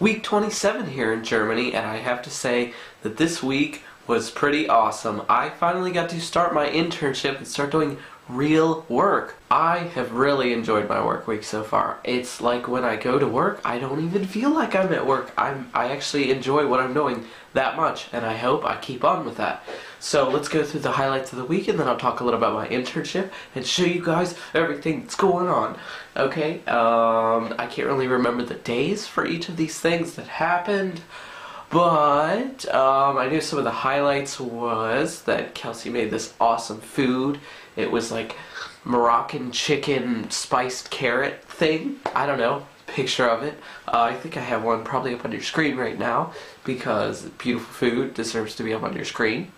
week 27 here in Germany, and I have to say that this week was pretty awesome. I finally got to start my internship and start doing real work. I have really enjoyed my work week so far. It's like when I go to work, I don't even feel like I'm at work. I actually enjoy what I'm doing that much, and I hope I keep on with that. So let's go through the highlights of the week, and then I'll talk a little about my internship and show you guys everything that's going on. Okay, I can't really remember the days for each of these things that happened, but I knew some of the highlights was that Kelsey made this awesome food. It was like Moroccan chicken spiced carrot thing. I don't know, picture of it. I think I have one probably up on your screen right now because beautiful food deserves to be up on your screen.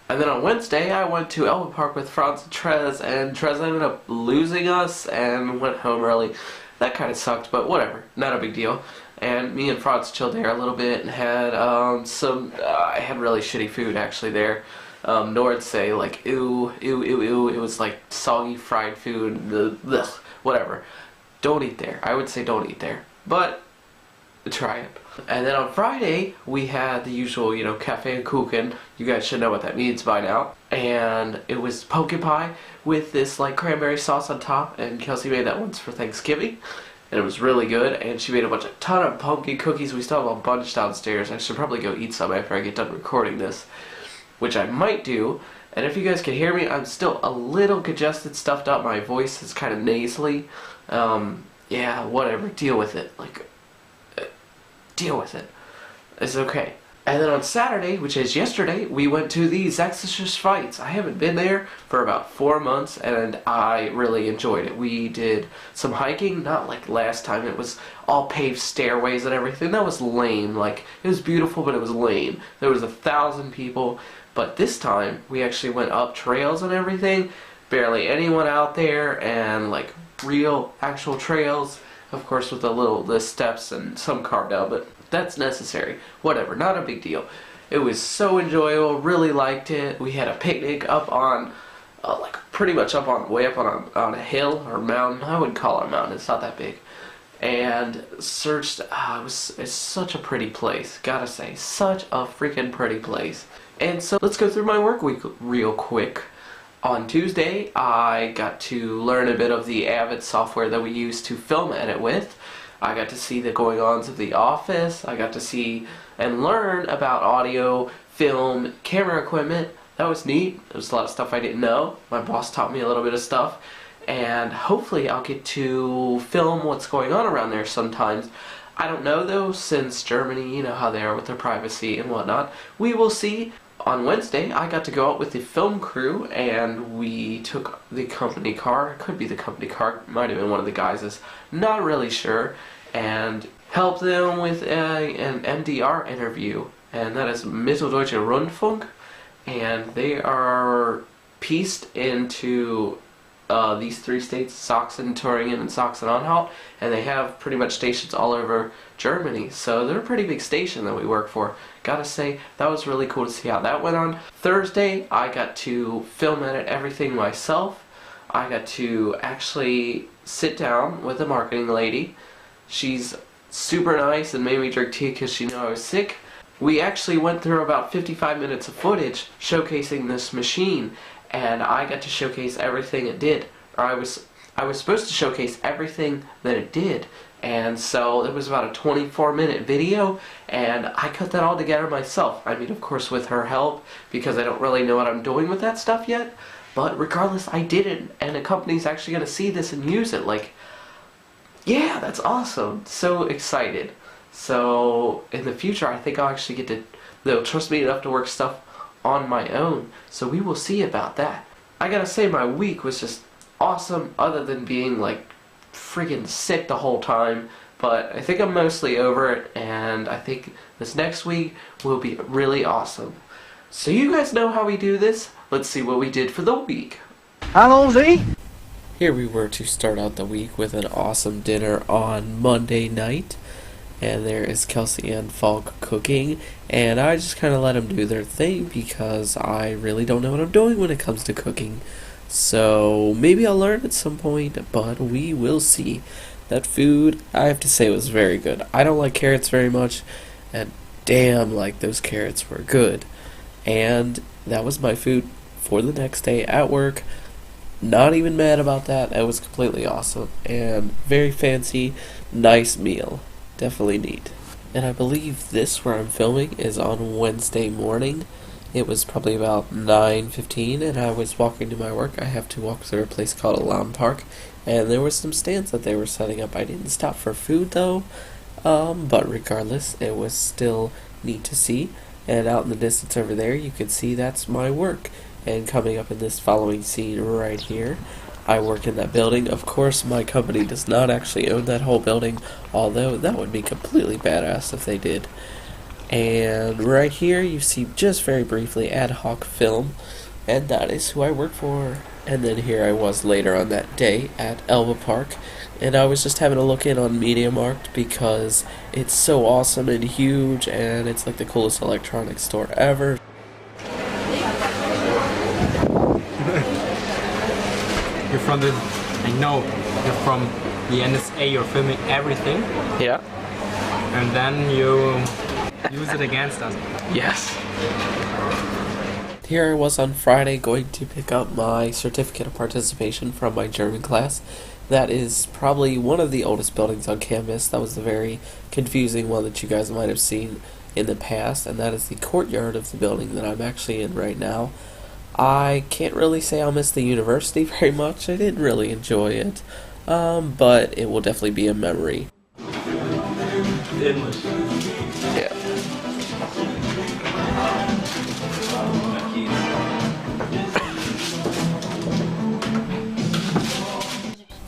And then on Wednesday, I went to Elba Park with Franz and Trez, and Trez ended up losing us and went home early. That kind of sucked, but whatever, not a big deal. And me and Franz chilled there a little bit and had I had really shitty food actually there. Nord say like ew, it was like soggy fried food, ugh, whatever. Don't eat there. I would say don't eat there, but try it. And then on Friday we had the usual, cafe and kuchen. You guys should know what that means by now. And it was pumpkin pie with this like cranberry sauce on top, and Kelsey made that once for Thanksgiving. And it was really good, and she made a ton of pumpkin cookies. We still have a bunch downstairs. I should probably go eat some after I get done recording this, which I might do. And if you guys can hear me, I'm still a little congested, stuffed up. My voice is kind of nasally. Yeah, whatever. Deal with it. Deal with it. It's okay. And then on Saturday, which is yesterday, we went to the Sächsische Schweiz. I haven't been there for about 4 months, and I really enjoyed it. We did some hiking, not like last time. It was all paved stairways and everything. That was lame. Like, it was beautiful, but it was lame. There was 1,000 people, but this time we actually went up trails and everything. Barely anyone out there, and like real, actual trails. Of course, with the steps and some carved out, but that's necessary. Whatever, not a big deal. It was so enjoyable, really liked it. We had a picnic up on, like pretty much way up on a hill or mountain. I wouldn't call it a mountain, it's not that big. And searched, it's such a pretty place, gotta say. Such a freaking pretty place. And so let's go through my work week real quick. On Tuesday, I got to learn a bit of the Avid software that we use to film edit with. I got to see the going-ons of the office. I got to see and learn about audio, film, camera equipment. That was neat. There was a lot of stuff I didn't know. My boss taught me a little bit of stuff. And hopefully I'll get to film what's going on around there sometimes. I don't know though, since Germany, you know how they are with their privacy and whatnot. We will see. On Wednesday, I got to go out with the film crew, and we took the company car. It could be the company car, might have been one of the guys', not really sure, and helped them with an MDR interview, and that is Mitteldeutsche Rundfunk, and they are pieced into these 3 states, Sachsen, Thüringen, and Sachsen-Anhalt, and they have pretty much stations all over Germany, so they're a pretty big station that we work for. Gotta say, that was really cool to see how that went on. Thursday, I got to film edit everything myself. I got to actually sit down with the marketing lady. She's super nice and made me drink tea because she knew I was sick. We actually went through about 55 minutes of footage showcasing this machine, and I got to showcase everything it did. Or I was supposed to showcase everything that it did. And so it was about a 24-minute video, and I cut that all together myself. I mean, of course, with her help, because I don't really know what I'm doing with that stuff yet. But regardless, I did it, and a company's actually going to see this and use it. Like, yeah, that's awesome. So excited. So in the future, I think I'll actually get to, they'll trust me enough to work stuff on my own. So we will see about that. I gotta say, my week was just awesome, other than being like freaking sick the whole time, but I think I'm mostly over it, and I think this next week will be really awesome. So you guys know how we do this. Let's see what we did for the week. Allons-y! Here we were to start out the week with an awesome dinner on Monday night, and there is Kelsey and Falk cooking, and I just kind of let them do their thing because I really don't know what I'm doing when it comes to cooking. So maybe I'll learn at some point, but we will see. that food, I have to say, was very good. I don't like carrots very much, and damn, like, those carrots were good. And that was my food for the next day at work. Not even mad about that. It was completely awesome. And very fancy, nice meal. Definitely neat. And I believe this, where I'm filming, is on Wednesday morning. It was probably about 9:15, and I was walking to my work. I have to walk through a place called Alam Park, and there were some stands that they were setting up. I didn't stop for food, though, but regardless, it was still neat to see. And out in the distance over there, you can see that's my work. And coming up in this following scene right here, I work in that building. Of course, my company does not actually own that whole building, although that would be completely badass if they did. And right here, you see just very briefly Ad Hoc Film, and that is who I work for. And then here I was later on that day at Elba Park, and I was just having a look in on MediaMarkt because it's so awesome and huge, and it's like the coolest electronics store ever. You're from the, I know, you're from the NSA, you're filming everything. Yeah. And then you use it against us. Yes. Here I was on Friday going to pick up my certificate of participation from my German class. That is probably one of the oldest buildings on campus. That was the very confusing one that you guys might have seen in the past, and that is the courtyard of the building that I'm actually in right now. I can't really say I'll miss the university very much. I didn't really enjoy it, but it will definitely be a memory. Yeah.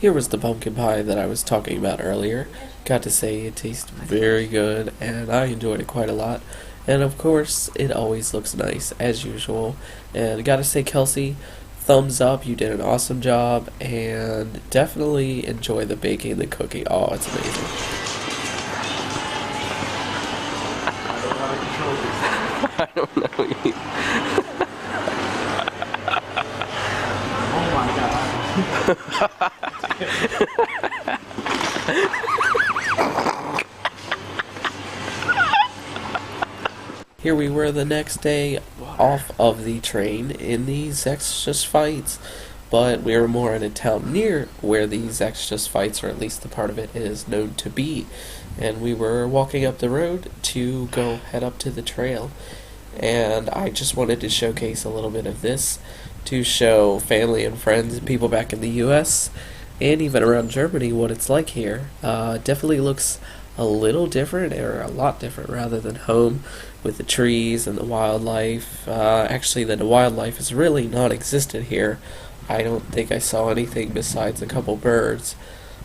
Here was the pumpkin pie that I was talking about earlier. Got to say it tastes very good, and I enjoyed it quite a lot. And of course, it always looks nice, as usual. And gotta say, Kelsey, thumbs up, you did an awesome job, and definitely enjoy the baking and the cooking. Oh, it's amazing. I don't know. Oh my god. Here we were the next day off of the train in the Sächsische Schweiz, but we were more in a town near where the Sächsische Schweiz, or at least the part of it, is known to be. And we were walking up the road to go head up to the trail. And I just wanted to showcase a little bit of this to show family and friends and people back in the US and even around Germany what it's like here. Definitely looks a little different, or a lot different rather, than home, with the trees and the wildlife. Actually, the wildlife is really non-existent here. I don't think I saw anything besides a couple birds.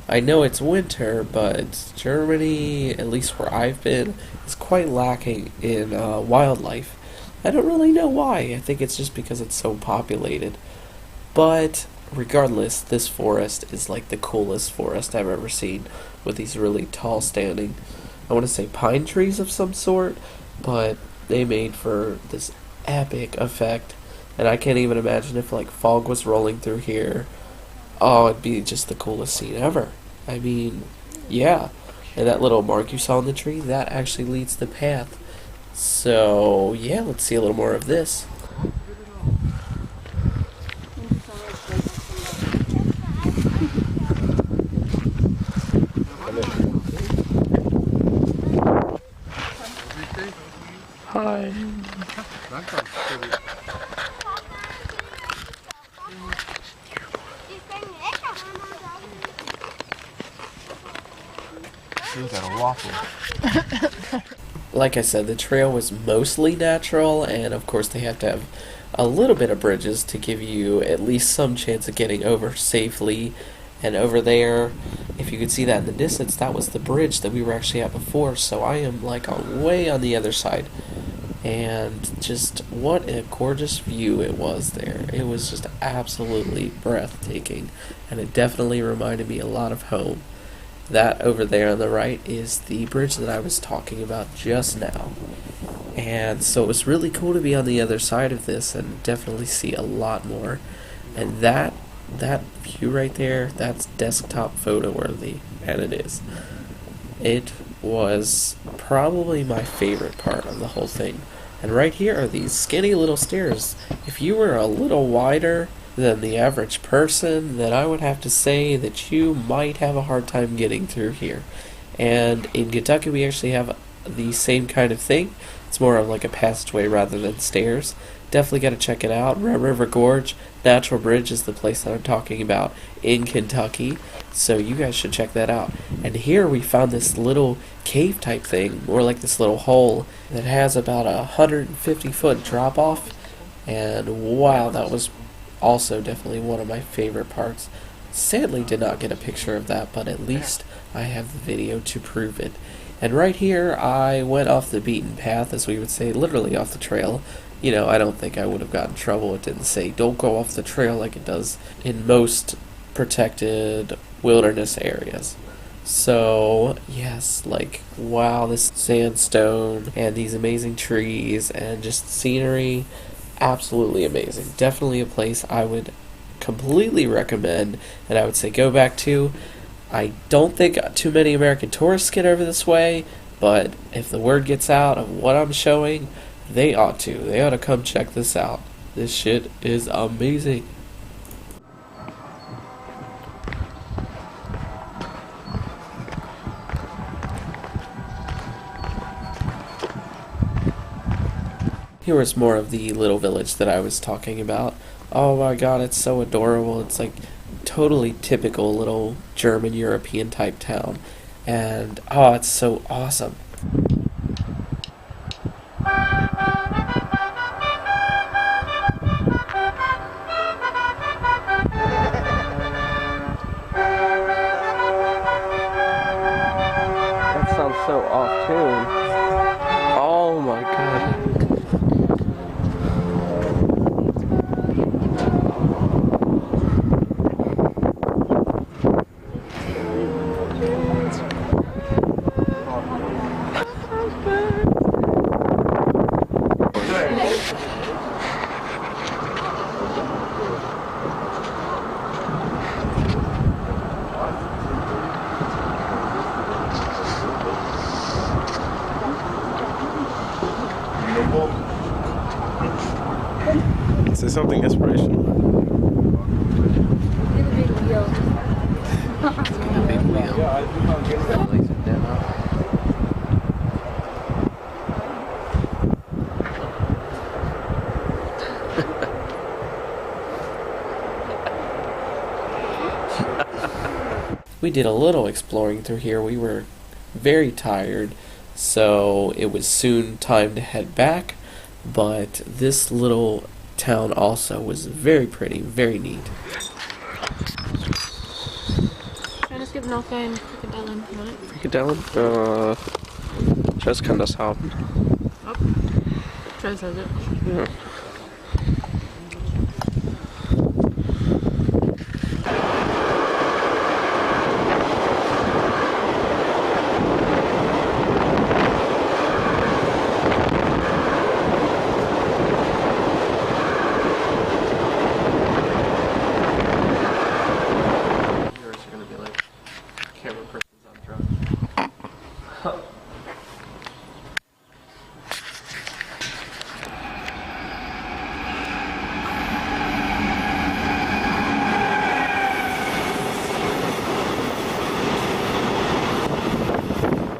I know it's winter, but Germany, at least where I've been, is quite lacking in wildlife. I don't really know why. I think it's just because it's so populated. But regardless, this forest is like the coolest forest I've ever seen, with these really tall standing, I want to say pine trees of some sort, but they made for this epic effect. And I can't even imagine if like fog was rolling through here. Oh, it'd be just the coolest scene ever. I mean, yeah. And that little mark you saw on the tree, that actually leads the path. So yeah, let's see a little more of this. Hi. Like I said, the trail was mostly natural, and of course they have to have a little bit of bridges to give you at least some chance of getting over safely. And over there, if you could see that in the distance, that was the bridge that we were actually at before, so I am like way on the other side. And just what a gorgeous view it was there. It was just absolutely breathtaking, and it definitely reminded me a lot of home. That over there on the right is the bridge that I was talking about just now. And so it was really cool to be on the other side of this and definitely see a lot more. And that view right there, that's desktop photo worthy. and it is. It was probably my favorite part of the whole thing. And right here are these skinny little stairs. If you were a little wider than the average person, then I would have to say that you might have a hard time getting through here. And in Kentucky we actually have the same kind of thing. It's more of like a passageway rather than stairs. Definitely got to check it out. Red River Gorge Natural Bridge is the place that I'm talking about in Kentucky. So you guys should check that out. And here we found this little cave type thing, or like this little hole that has about a 150-foot drop off. And wow, that was also definitely one of my favorite parts. Sadly did not get a picture of that, but at least I have the video to prove it. And right here I went off the beaten path, as we would say, literally off the trail. You know, I don't think I would have gotten in trouble. It didn't say don't go off the trail like it does in most protected wilderness areas. So yes, like wow, this sandstone and these amazing trees and just scenery, absolutely amazing. Definitely a place I would completely recommend, and I would say go back to. I don't think too many American tourists get over this way, but if the word gets out of what I'm showing, they ought to. They ought to come check this out. This shit is amazing. Here was more of the little village that I was talking about. Oh my god, it's so adorable. It's like totally typical little German European type town. And oh, it's so awesome. That sounds so off tune. Oh my god. Say something inspirational. We did a little exploring through here. We were very tired, so it was soon time to head back. But this little town also was very pretty, very neat. Es gibt noch ein Frikadellen, oder? Frikadellen? Trez kann das haben. Oh. Trez has it. Ja.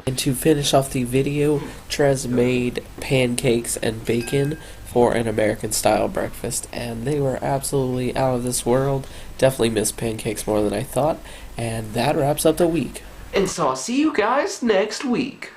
And to finish off the video, Trez made pancakes and bacon for an American style breakfast, and they were absolutely out of this world. Definitely missed pancakes more than I thought, and that wraps up the week. And so I'll see you guys next week.